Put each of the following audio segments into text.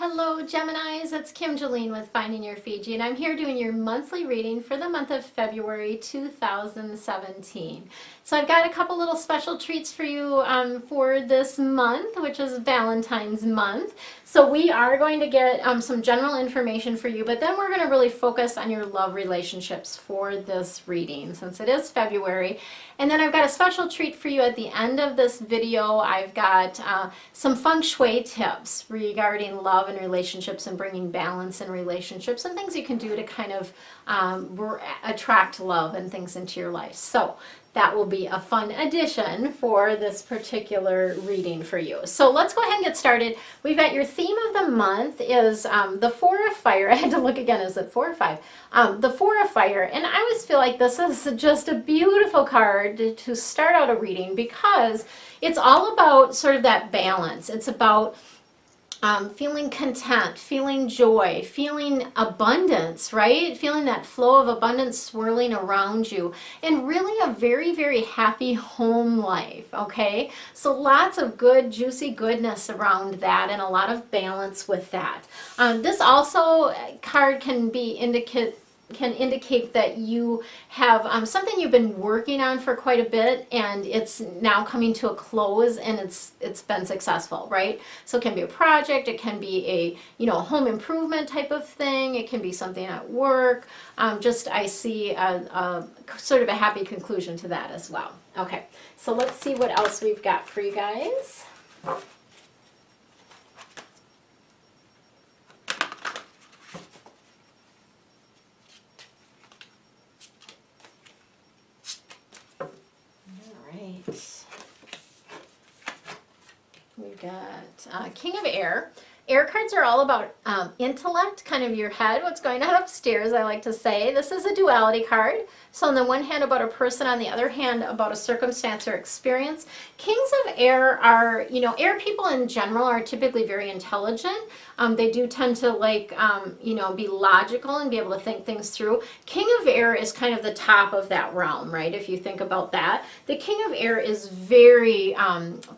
Hello Geminis, it's Kim Jolene with Finding Your Fiji, and I'm here doing your monthly reading for the month of February 2017. So I've got a couple little special treats for you for this month, which is Valentine's month. So we are going to get some general information for you, but then we're going to really focus on your love relationships for this reading since it is February. And then I've got a special treat for you at the end of this video. I've got some Feng Shui tips regarding love and relationships and bringing balance in relationships and things you can do to kind of attract love and things into your life. So that will be a fun addition for this particular reading for you. So let's go ahead and get started. We've got your theme of the month is the Four of Fire. I had to look again, is it 4 or 5? The Four of Fire. And I always feel like this is just a beautiful card to start out a reading because it's all about sort of that balance. It's about feeling content, feeling joy, feeling abundance, right? Feeling that flow of abundance swirling around you, and really a very, very happy home life, okay? So lots of good, juicy goodness around that and a lot of balance with that. This also card can indicate that you have something you've been working on for quite a bit and it's now coming to a close and it's been successful, right? So it can be a project, it can be a home improvement type of thing, it can be something at work. I see a sort of a happy conclusion to that as well. Okay, so let's see what else we've got for you guys. We've got King of Air. Air cards are all about intellect, kind of your head, what's going on upstairs, I like to say. This is a duality card. So on the one hand about a person, on the other hand about a circumstance or experience. Kings of Air are, air people in general are typically very intelligent. They do tend to be logical and be able to think things through. King of Air is kind of the top of that realm, right? If you think about that. The King of Air is very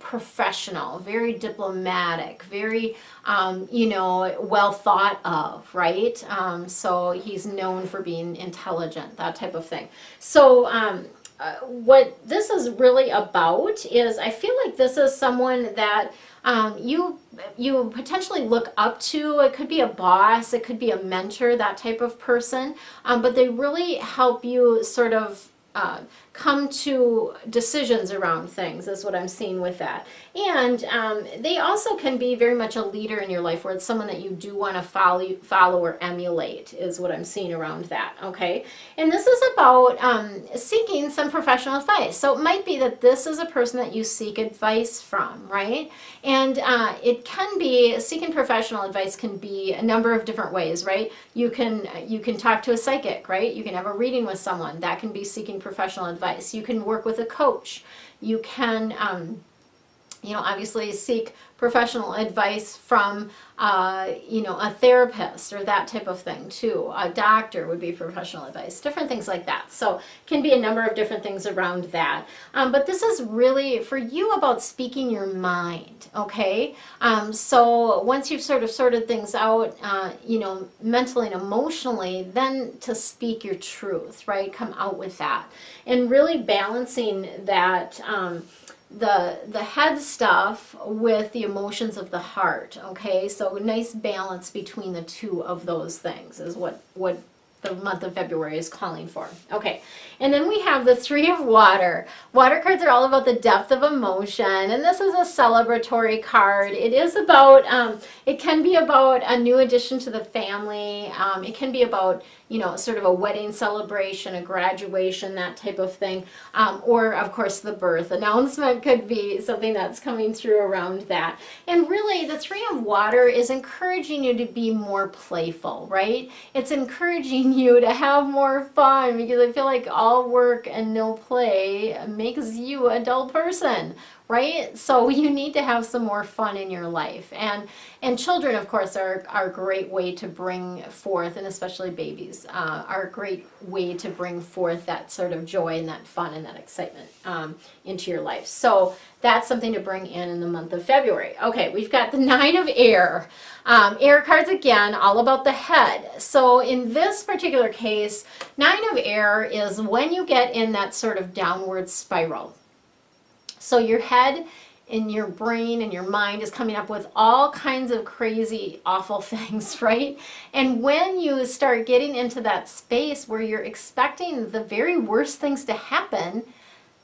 professional, very diplomatic, very well thought of, right? So he's known for being intelligent, that type of thing. So what this is really about is I feel like this is someone that you potentially look up to. It could be a boss, it could be a mentor, that type of person, but they really help you sort of come to decisions around things is what I'm seeing with that. And they also can be very much a leader in your life where it's someone that you do want to follow or emulate is what I'm seeing around that, okay? And this is about seeking some professional advice. So it might be that this is a person that you seek advice from, right? And it can be, seeking professional advice can be a number of different ways, right? You can talk to a psychic, right? You can have a reading with someone. That can be seeking professional advice. You can work with a coach. You can, obviously seek professional advice from, a therapist or that type of thing too. A doctor would be professional advice, different things like that. So it can be a number of different things around that. But this is really for you about speaking your mind, okay? So once you've sort of sorted things out, mentally and emotionally, then to speak your truth, right? Come out with that. And really balancing that, the head stuff with the emotions of the heart, okay? So a nice balance between the two of those things is what the month of February is calling for. Okay, and then we have the Three of Water. Water cards are all about the depth of emotion, and this is a celebratory card. It is about, it can be about a new addition to the family. It can be about, sort of a wedding celebration, a graduation, that type of thing. Or, of course, the birth announcement could be something that's coming through around that. And really, the Three of Water is encouraging you to be more playful, right? It's encouraging you to have more fun because I feel like all work and no play makes you a dull person, right? So you need to have some more fun in your life. And children, of course, are a great way to bring forth, and especially babies, are a great way to bring forth that sort of joy and that fun and that excitement into your life. So that's something to bring in the month of February. Okay, we've got the Nine of Air. Air cards, again, all about the head. So in this particular case, Nine of Air is when you get in that sort of downward spiral. So your head and your brain and your mind is coming up with all kinds of crazy, awful things, right? And when you start getting into that space where you're expecting the very worst things to happen,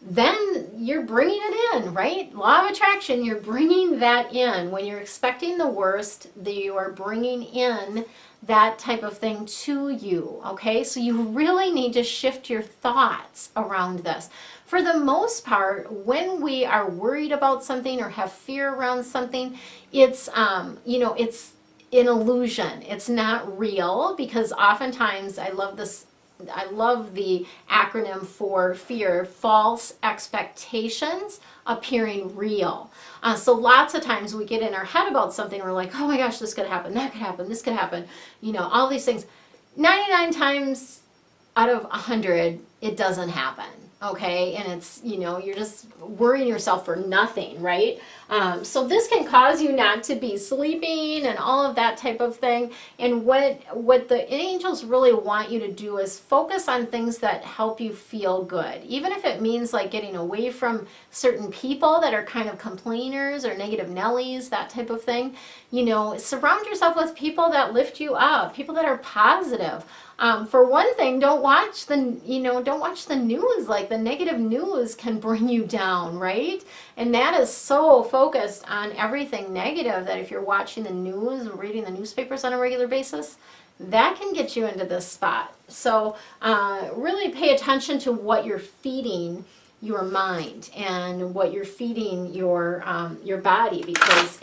then you're bringing it in, right? Law of attraction, you're bringing that in. When you're expecting the worst, you are bringing in that type of thing to you, okay? So you really need to shift your thoughts around this. For the most part, when we are worried about something or have fear around something, it's, it's an illusion. It's not real, because oftentimes, I love the acronym for fear, false expectations appearing real. So lots of times we get in our head about something, we're like, oh my gosh, this could happen, that could happen, this could happen, all these things. 99 times out of 100, it doesn't happen. Okay, and it's, you're just worrying yourself for nothing, right? So this can cause you not to be sleeping and all of that type of thing. And what the angels really want you to do is focus on things that help you feel good. Even if it means like getting away from certain people that are kind of complainers or negative Nellies, that type of thing. Surround yourself with people that lift you up, people that are positive. For one thing, don't watch the news. Like, the negative news can bring you down, right? And that is so focused on everything negative that if you're watching the news or reading the newspapers on a regular basis, that can get you into this spot. So really pay attention to what you're feeding your mind and what you're feeding your body, because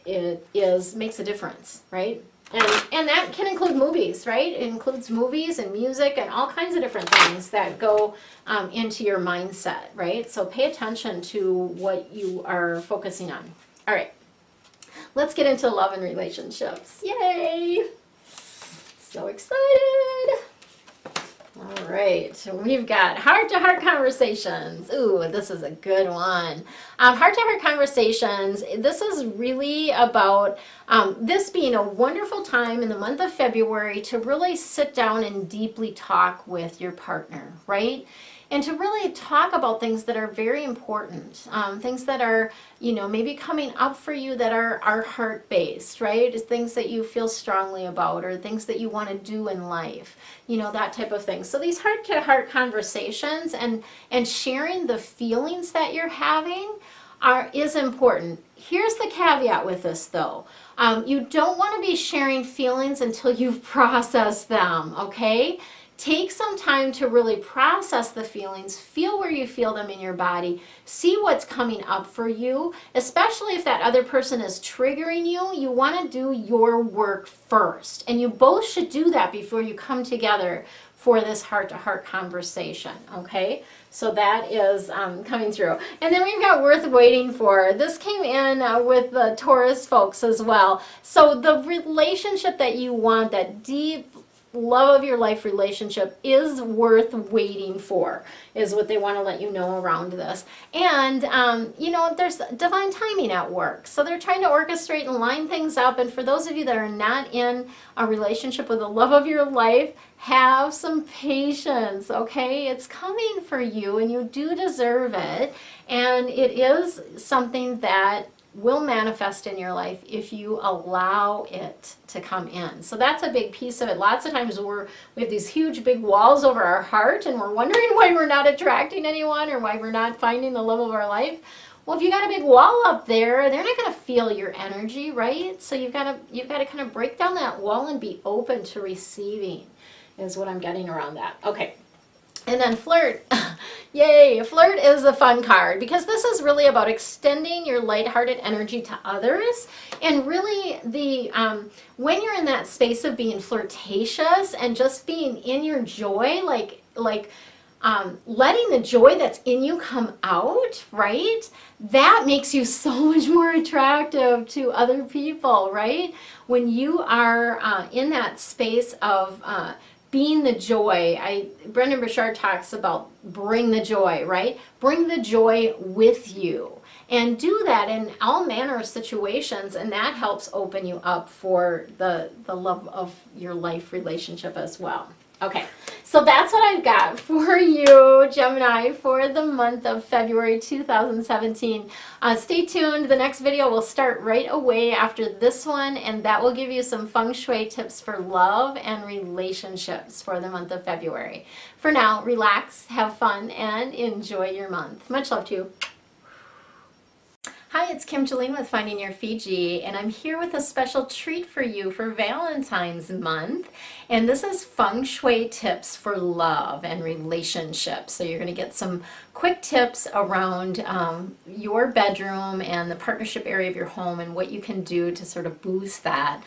it makes a difference, right? And that can include movies, right? It includes movies and music and all kinds of different things that go into your mindset, right? So pay attention to what you are focusing on. All right, let's get into love and relationships. Yay! So excited! All right, we've got heart-to-heart conversations. Ooh, this is a good one. Heart-to-heart conversations, this is really about this being a wonderful time in the month of February to really sit down and deeply talk with your partner, right? And to really talk about things that are very important, things that are, maybe coming up for you that are heart-based, right? It's things that you feel strongly about, or things that you want to do in life, that type of thing. So these heart-to-heart conversations and sharing the feelings that you're having is important. Here's the caveat with this, though. You don't want to be sharing feelings until you've processed them, okay? Take some time to really process the feelings, feel where you feel them in your body, see what's coming up for you, especially if that other person is triggering you. You want to do your work first, and you both should do that before you come together for this heart-to-heart conversation, okay? So that is coming through. And then we've got worth waiting for. This came in with the Taurus folks as well. So the relationship that you want, that deep love of your life relationship, is worth waiting for, is what they want to let you know around this. And there's divine timing at work, so they're trying to orchestrate and line things up. And for those of you that are not in a relationship with the love of your life, have some patience, okay? It's coming for you, and you do deserve it, and it is something that will manifest in your life if you allow it to come in. So that's a big piece of it. Lots of times we have these huge big walls over our heart, and we're wondering why we're not attracting anyone or why we're not finding the love of our life. Well, if you got a big wall up there, they're not going to feel your energy, right? So you've got to kind of break down that wall and be open to receiving, is what I'm getting around that. Okay. And then flirt. Yay, flirt is a fun card, because this is really about extending your lighthearted energy to others. And really, when you're in that space of being flirtatious and just being in your joy, like letting the joy that's in you come out, right? That makes you so much more attractive to other people, right? When you are in that space of being the joy. Brendan Burchard talks about bring the joy, right? Bring the joy with you. And do that in all manner of situations, and that helps open you up for the love of your life relationship as well. Okay, so that's what I've got for you, Gemini, for the month of February 2017. Stay tuned. The next video will start right away after this one, and that will give you some Feng Shui tips for love and relationships for the month of February. For now, relax, have fun, and enjoy your month. Much love to you. Hi, it's Kim Jolene with Finding Your Fiji, and I'm here with a special treat for you for Valentine's month. And this is Feng Shui tips for love and relationships. So you're going to get some quick tips around your bedroom and the partnership area of your home and what you can do to sort of boost that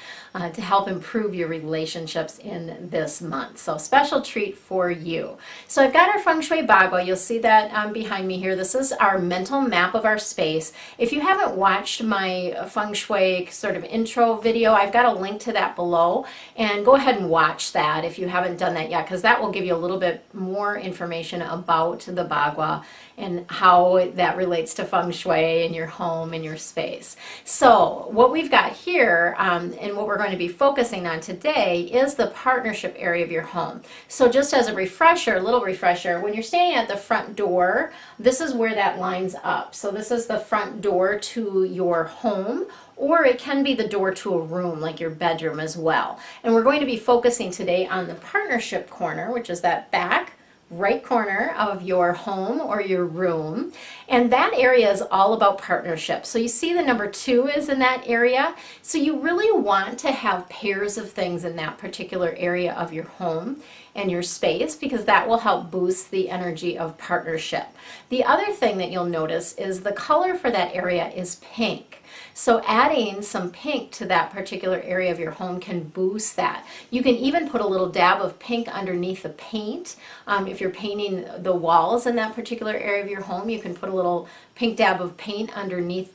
to help improve your relationships in this month. So special treat for you. So I've got our Feng Shui Bagua. You'll see that behind me here. This is our mental map of our space. If you haven't watched my Feng Shui sort of intro video, I've got a link to that below, and go ahead and watch that if you haven't done that yet, because that will give you a little bit more information about the Bagua and how that relates to Feng Shui in your home and your space. So what we've got here and what we're going to be focusing on today is the partnership area of your home. So just as a refresher, a little refresher, when you're standing at the front door, this is where that lines up. So this is the front door to your home, or it can be the door to a room like your bedroom as well. And we're going to be focusing today on the partnership corner, which is that back right corner of your home or your room, and that area is all about partnership. So you see the number 2 is in that area, so you really want to have pairs of things in that particular area of your home and your space, because that will help boost the energy of partnership. The other thing that you'll notice is the color for that area is pink. So adding some pink to that particular area of your home can boost that. You can even put a little dab of pink underneath the paint. If you're painting the walls in that particular area of your home, you can put a little pink dab of paint underneath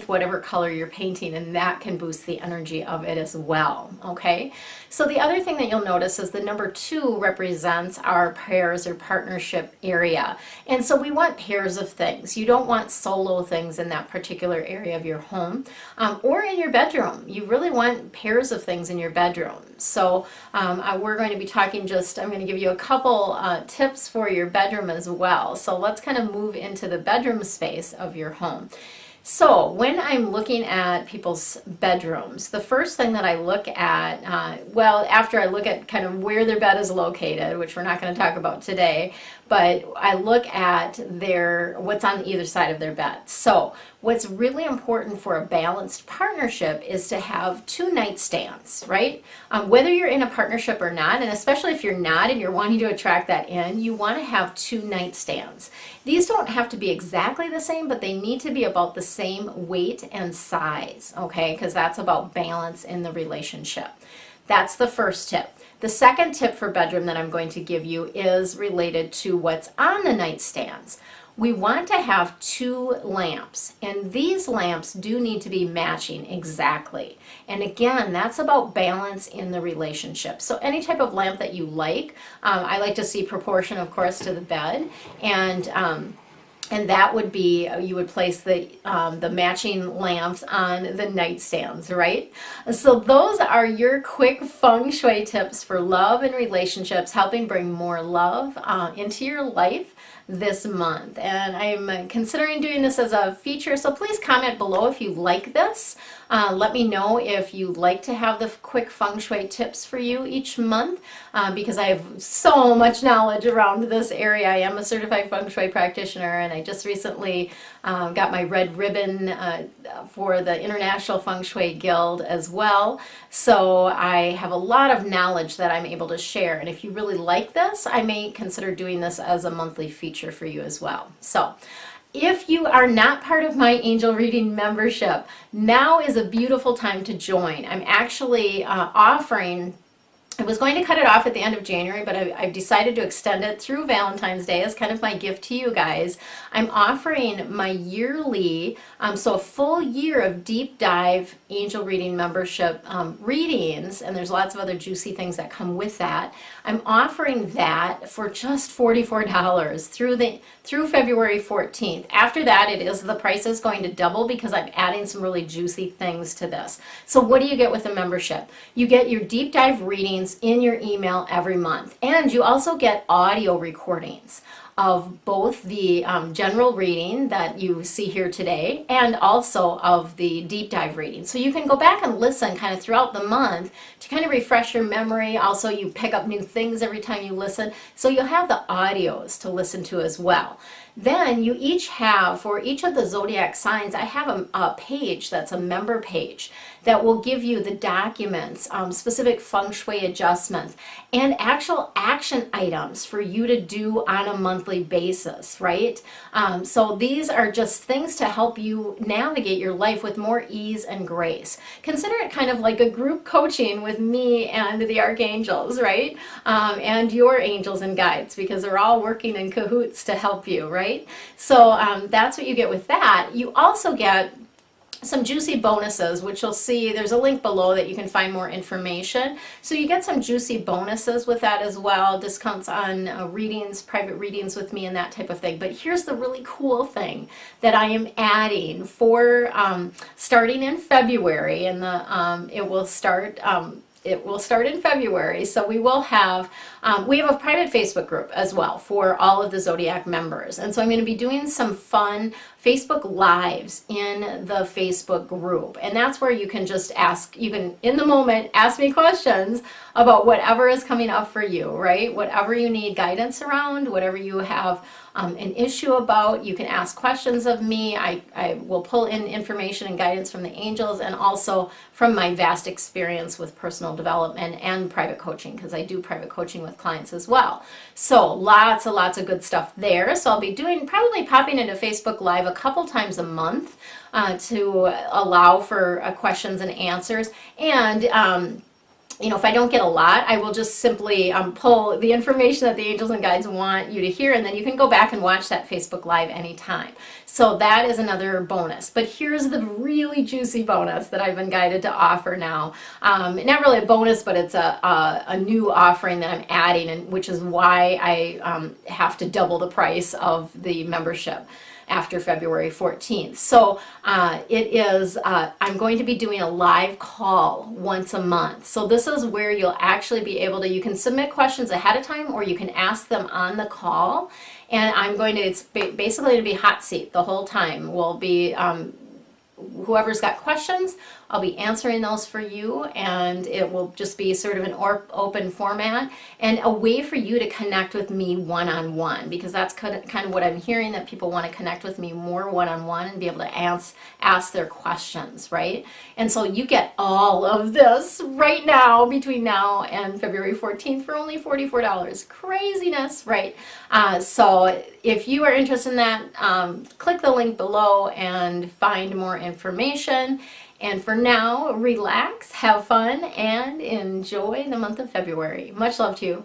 whatever color you're painting, and that can boost the energy of it as well. Okay, so the other thing that you'll notice is the number 2 represents our pairs or partnership area, and so we want pairs of things. You don't want solo things in that particular area of your home or in your bedroom. You really want pairs of things in your bedroom. So we're going to be talking I'm going to give you a couple tips for your bedroom as well. So let's kind of move into the bedroom space of your home. So when I'm looking at people's bedrooms, the first thing that I look at, after I look at kind of where their bed is located, which we're not going to talk about today, but I look at what's on either side of their bed. So what's really important for a balanced partnership is to have 2 nightstands, right? Whether you're in a partnership or not, and especially if you're not and you're wanting to attract that in, you want to have 2 nightstands. These don't have to be exactly the same, but they need to be about the same weight and size, okay? Because that's about balance in the relationship. That's the first tip. The second tip for bedroom that I'm going to give you is related to what's on the nightstands. We want to have 2 lamps, and these lamps do need to be matching exactly. And again, that's about balance in the relationship. So any type of lamp that you like, I like to see proportion, of course, to the bed, and that would be, you would place the matching lamps on the nightstands, right? So those are your quick Feng Shui tips for love and relationships, helping bring more love into your life this month. And I'm considering doing this as a feature, so please comment below if you like this. Let me know if you'd like to have the quick Feng Shui tips for you each month, because I have so much knowledge around this area. I am a certified Feng Shui practitioner, and I just recently got my red ribbon for the International Feng Shui Guild as well. So I have a lot of knowledge that I'm able to share, and if you really like this, I may consider doing this as a monthly feature for you as well. So if you are not part of my angel reading membership, now is a beautiful time to join. I'm actually offering I was going to cut it off at the end of January, but I've decided to extend it through Valentine's Day as kind of my gift to you guys. I'm offering my yearly, so a full year of deep dive angel reading membership readings, and there's lots of other juicy things that come with that. I'm offering that for just $44 through February 14th. After that, the price is going to double because I'm adding some really juicy things to this. So what do you get with a membership? You get your deep dive readings in your email every month, and you also get audio recordings of both the general reading that you see here today and also of the deep dive reading. So you can go back and listen kind of throughout the month to kind of refresh your memory. Also, you pick up new things every time you listen. So you'll have the audios to listen to as well. Then you each have, for each of the zodiac signs, I have a page that's a member page that will give you the documents, specific feng shui adjustments, and actual action items for you to do on a monthly basis, right? So these are just things to help you navigate your life with more ease and grace. Consider it kind of like a group coaching with me and the archangels, right? And your angels and guides, because they're all working in cahoots to help you, right? So that's what you get with that. You also get some juicy bonuses, which you'll see there's a link below that you can find more information. So you get some juicy bonuses with that as well, discounts on readings, private readings with me and that type of thing. But here's the really cool thing that I am adding for starting in February, and it will start in February. So we will have, we have a private Facebook group as well for all of the Zodiac members. And so I'm going to be doing some fun Facebook Lives in the Facebook group. And that's where you can just ask, you can, in the moment, ask me questions about whatever is coming up for you, right? Whatever you need guidance around, whatever you have an issue about, you can ask questions of me. I will pull in information and guidance from the angels and also from my vast experience with personal development and private coaching, because I do private coaching with clients as well. So lots of good stuff there. So I'll be probably popping into Facebook Live a couple times a month to allow for questions and answers. And you know, if I don't get a lot, I will just simply pull the information that the angels and guides want you to hear, and then you can go back and watch that Facebook Live anytime. So that is another bonus. But here's the really juicy bonus that I've been guided to offer now. Not really a bonus, but it's a new offering that I'm adding, and which is why I have to double the price of the membership after February 14th. So I'm going to be doing a live call once a month. So this is where you'll actually be able to, you can submit questions ahead of time or you can ask them on the call. And it's basically to be hot seat the whole time. We'll be, whoever's got questions, I'll be answering those for you, and it will just be sort of an open format and a way for you to connect with me one-on-one, because that's kind of what I'm hearing, that people want to connect with me more one-on-one and be able to ask their questions, right? And so you get all of this right now between now and February 14th for only $44. Craziness, right? So if you are interested in that, click the link below and find more information. And for now, relax, have fun, and enjoy the month of February. Much love to you.